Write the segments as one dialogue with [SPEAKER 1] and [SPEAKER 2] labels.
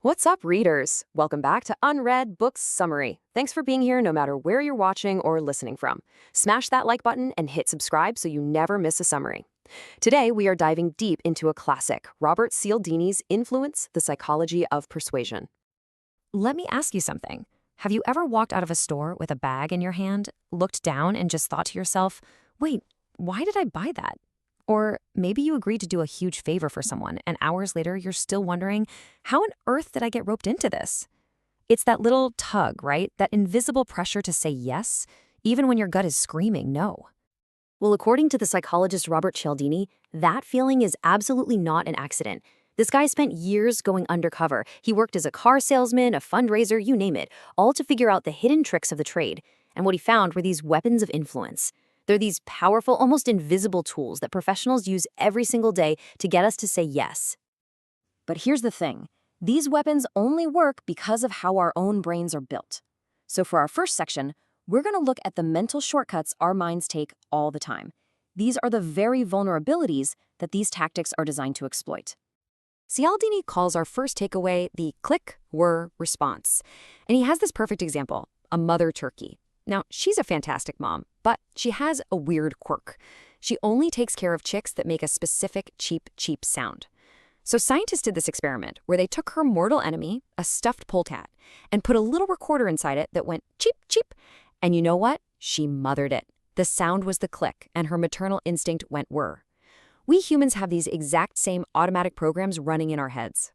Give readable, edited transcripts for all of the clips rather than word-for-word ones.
[SPEAKER 1] What's up, readers? Welcome back to UNREAD Book Summary. Thanks for being here no matter where you're watching or listening from. Smash that like button and hit subscribe so you never miss a summary. Today, we are diving deep into a classic, Robert Cialdini's Influence, the Psychology of Persuasion.
[SPEAKER 2] Let me ask you something. Have you ever walked out of a store with a bag in your hand, looked down and just thought to yourself, wait, why did I buy that? Or maybe you agreed to do a huge favor for someone, and hours later you're still wondering, how on earth did I get roped into this? It's that little tug, right? That invisible pressure to say yes, even when your gut is screaming no.
[SPEAKER 3] Well, according to the psychologist Robert Cialdini, that feeling is absolutely not an accident. This guy spent years going undercover. He worked as a car salesman, a fundraiser, you name it, all to figure out the hidden tricks of the trade. And what he found were these weapons of influence. They're these powerful, almost invisible tools that professionals use every single day to get us to say yes. But here's the thing. These weapons only work because of how our own brains are built. So for our first section, we're going to look at the mental shortcuts our minds take all the time. These are the very vulnerabilities that these tactics are designed to exploit.
[SPEAKER 2] Cialdini calls our first takeaway the click-whir response. And he has this perfect example, a mother turkey. Now, she's a fantastic mom, but she has a weird quirk. She only takes care of chicks that make a specific cheep sound. So scientists did this experiment where they took her mortal enemy, a stuffed polecat, and put a little recorder inside it that went cheep. And you know what? She mothered it. The sound was the click, and her maternal instinct went whir. We humans have these exact same automatic programs running in our heads.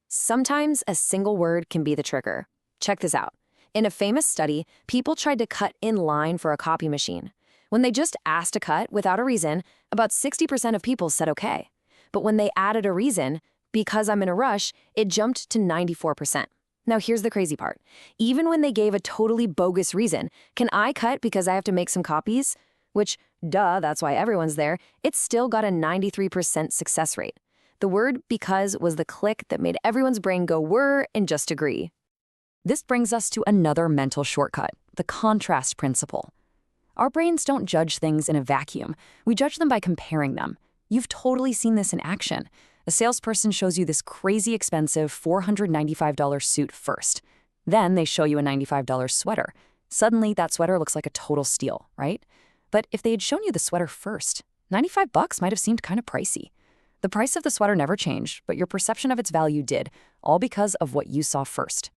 [SPEAKER 1] Sometimes a single word can be the trigger. Check this out. In a famous study, people tried to cut in line for a copy machine. When they just asked to cut without a reason, about 60% of people said okay. But when they added a reason, because I'm in a rush, it jumped to 94%. Now here's the crazy part. Even when they gave a totally bogus reason, can I cut because I have to make some copies? Which, duh, that's why everyone's there, it still got a 93% success rate. The word because was the click that made everyone's brain go whir and just agree.
[SPEAKER 2] This brings us to another mental shortcut, the contrast principle. Our brains don't judge things in a vacuum. We judge them by comparing them. You've totally seen this in action. A salesperson shows you this crazy expensive $495 suit first. Then they show you a $95 sweater. Suddenly, that sweater looks like a total steal, right? But if they had shown you the sweater first, $95 might have seemed kind of pricey. The price of the sweater never changed, but your perception of its value did, all because of what you saw first.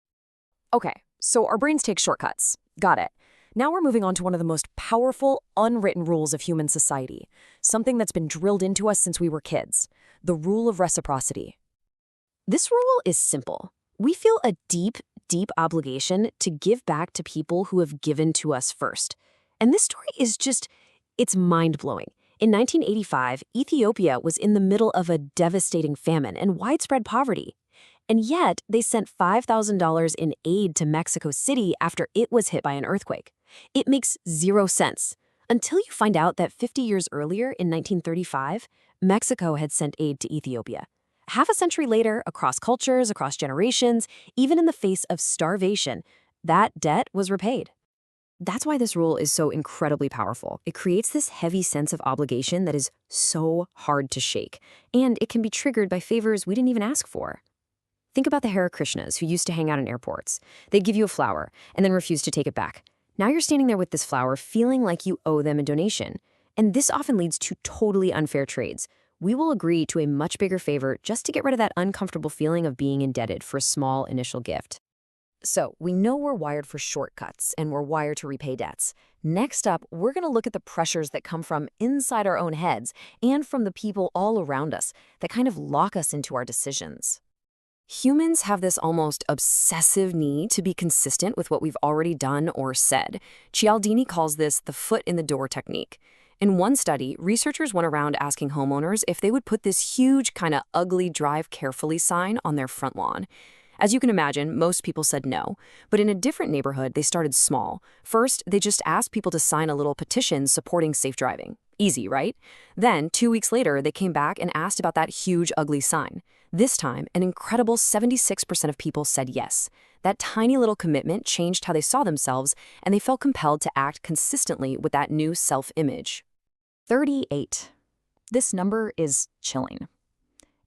[SPEAKER 1] Okay, so our brains take shortcuts. Got it. Now we're moving on to one of the most powerful, unwritten rules of human society, something that's been drilled into us since we were kids, the rule of reciprocity. This rule is simple. We feel a deep obligation to give back to people who have given to us first. And this story is it's mind-blowing. In 1985, Ethiopia was in the middle of a devastating famine and widespread poverty. And yet, they sent $5,000 in aid to Mexico City after it was hit by an earthquake. It makes zero sense, until you find out that 50 years earlier, in 1935, Mexico had sent aid to Ethiopia. Half a century later, across cultures, across generations, even in the face of starvation, that debt was repaid. That's why this rule is so incredibly powerful. It creates this heavy sense of obligation that is so hard to shake, and it can be triggered by favors we didn't even ask for. Think about the Hare Krishnas who used to hang out in airports. They'd give you a flower and then refuse to take it back. Now you're standing there with this flower feeling like you owe them a donation. And this often leads to totally unfair trades. We will agree to a much bigger favor just to get rid of that uncomfortable feeling of being indebted for a small initial gift. So we know we're wired for shortcuts and we're wired to repay debts. Next up, we're going to look at the pressures that come from inside our own heads and from the people all around us that kind of lock us into our decisions. Humans have this almost obsessive need to be consistent with what we've already done or said. Cialdini calls this the foot in the door technique. In one study, researchers went around asking homeowners if they would put this huge, kind of ugly drive carefully sign on their front lawn. As you can imagine, most people said no. But in a different neighborhood, they started small. First, they just asked people to sign a little petition supporting safe driving. Easy, right? Then, 2 weeks later, they came back and asked about that huge, ugly sign. This time, an incredible 76% of people said yes. That tiny little commitment changed how they saw themselves, and they felt compelled to act consistently with that new self-image.
[SPEAKER 2] 38. This number is chilling.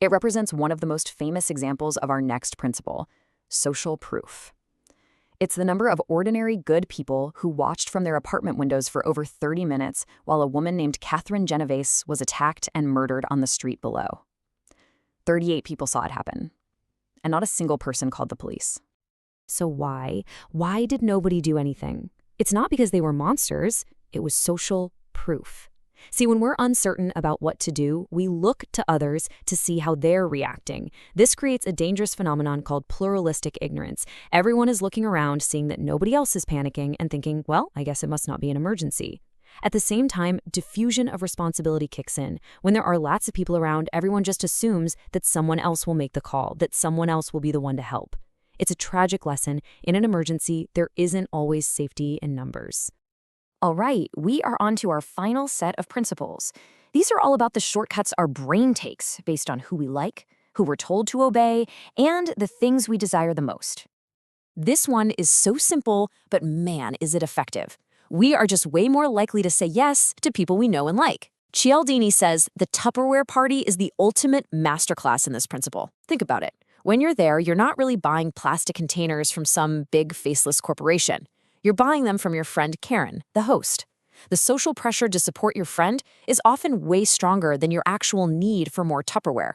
[SPEAKER 2] It represents one of the most famous examples of our next principle, social proof. It's the number of ordinary good people who watched from their apartment windows for over 30 minutes while a woman named Catherine Genovese was attacked and murdered on the street below. 38 people saw it happen, and not a single person called the police.
[SPEAKER 3] So why? Why did nobody do anything? It's not because they were monsters. It was social proof. See, when we're uncertain about what to do, we look to others to see how they're reacting. This creates a dangerous phenomenon called pluralistic ignorance. Everyone is looking around, seeing that nobody else is panicking and thinking, well, I guess it must not be an emergency. At the same time, diffusion of responsibility kicks in. When there are lots of people around, everyone just assumes that someone else will make the call, that someone else will be the one to help. It's a tragic lesson. In an emergency, there isn't always safety in numbers. All right, we are on to our final set of principles. These are all about the shortcuts our brain takes based on who we like, who we're told to obey, and the things we desire the most. This one is so simple, but man, is it effective. We are just way more likely to say yes to people we know and like. Cialdini says the Tupperware party is the ultimate masterclass in this principle. Think about it. When you're there, you're not really buying plastic containers from some big faceless corporation. You're buying them from your friend Karen, the host. The social pressure to support your friend is often way stronger than your actual need for more Tupperware.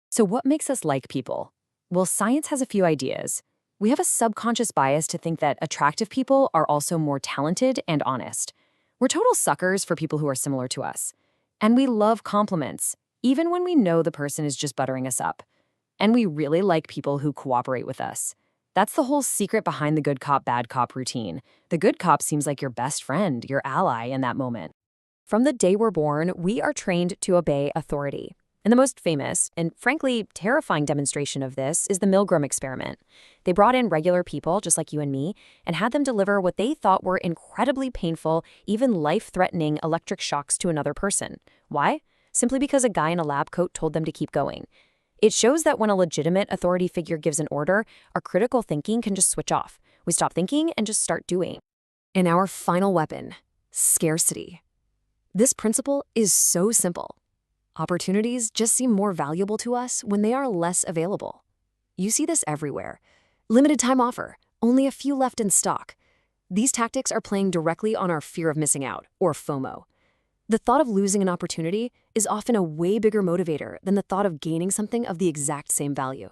[SPEAKER 3] So what makes us like people? Well, science has a few ideas. We have a subconscious bias to think that attractive people are also more talented and honest. We're total suckers for people who are similar to us. And we love compliments, even when we know the person is just buttering us up. And we really like people who cooperate with us. That's the whole secret behind the good cop, bad cop routine. The good cop seems like your best friend, your ally in that moment. From the day we're born, we are trained to obey authority. And the most famous, and frankly terrifying demonstration of this is the Milgram experiment. They brought in regular people, just like you and me, and had them deliver what they thought were incredibly painful, even life-threatening electric shocks to another person. Why? Simply because a guy in a lab coat told them to keep going. It shows that when a legitimate authority figure gives an order, our critical thinking can just switch off. We stop thinking and just start doing. And our final weapon, scarcity. This principle is so simple. Opportunities just seem more valuable to us when they are less available. You see this everywhere. Limited time offer, only a few left in stock. These tactics are playing directly on our fear of missing out, or FOMO. The thought of losing an opportunity is often a way bigger motivator than the thought of gaining something of the exact same value.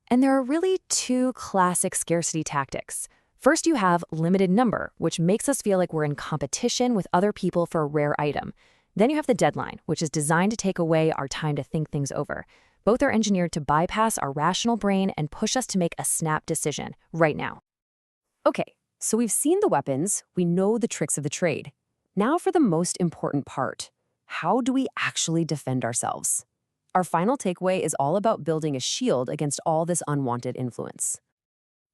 [SPEAKER 3] And there are really two classic scarcity tactics. First, you have limited number, which makes us feel like we're in competition with other people for a rare item. Then you have the deadline, which is designed to take away our time to think things over. Both are engineered to bypass our rational brain and push us to make a snap decision right now. Okay, so we've seen the weapons, we know the tricks of the trade. Now for the most important part. How do we actually defend ourselves? Our final takeaway is all about building a shield against all this unwanted influence.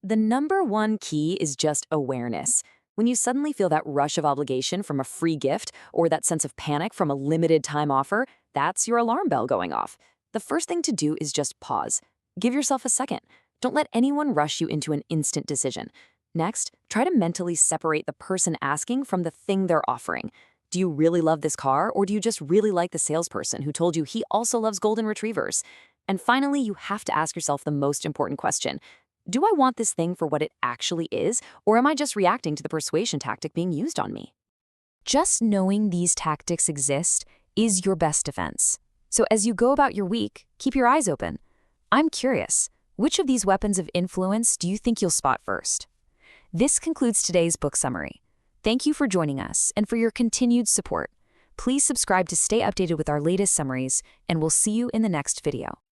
[SPEAKER 3] The number one key is just awareness. When you suddenly feel that rush of obligation from a free gift or that sense of panic from a limited time offer, that's your alarm bell going off. The first thing to do is just pause. Give yourself a second. Don't let anyone rush you into an instant decision. Next, try to mentally separate the person asking from the thing they're offering. Do you really love this car, or do you just really like the salesperson who told you he also loves golden retrievers? And finally, you have to ask yourself the most important question. Do I want this thing for what it actually is, or am I just reacting to the persuasion tactic being used on me? Just knowing these tactics exist is your best defense. So as you go about your week, keep your eyes open. I'm curious, which of these weapons of influence do you think you'll spot first? This concludes today's book summary. Thank you for joining us and for your continued support. Please subscribe to stay updated with our latest summaries, and we'll see you in the next video.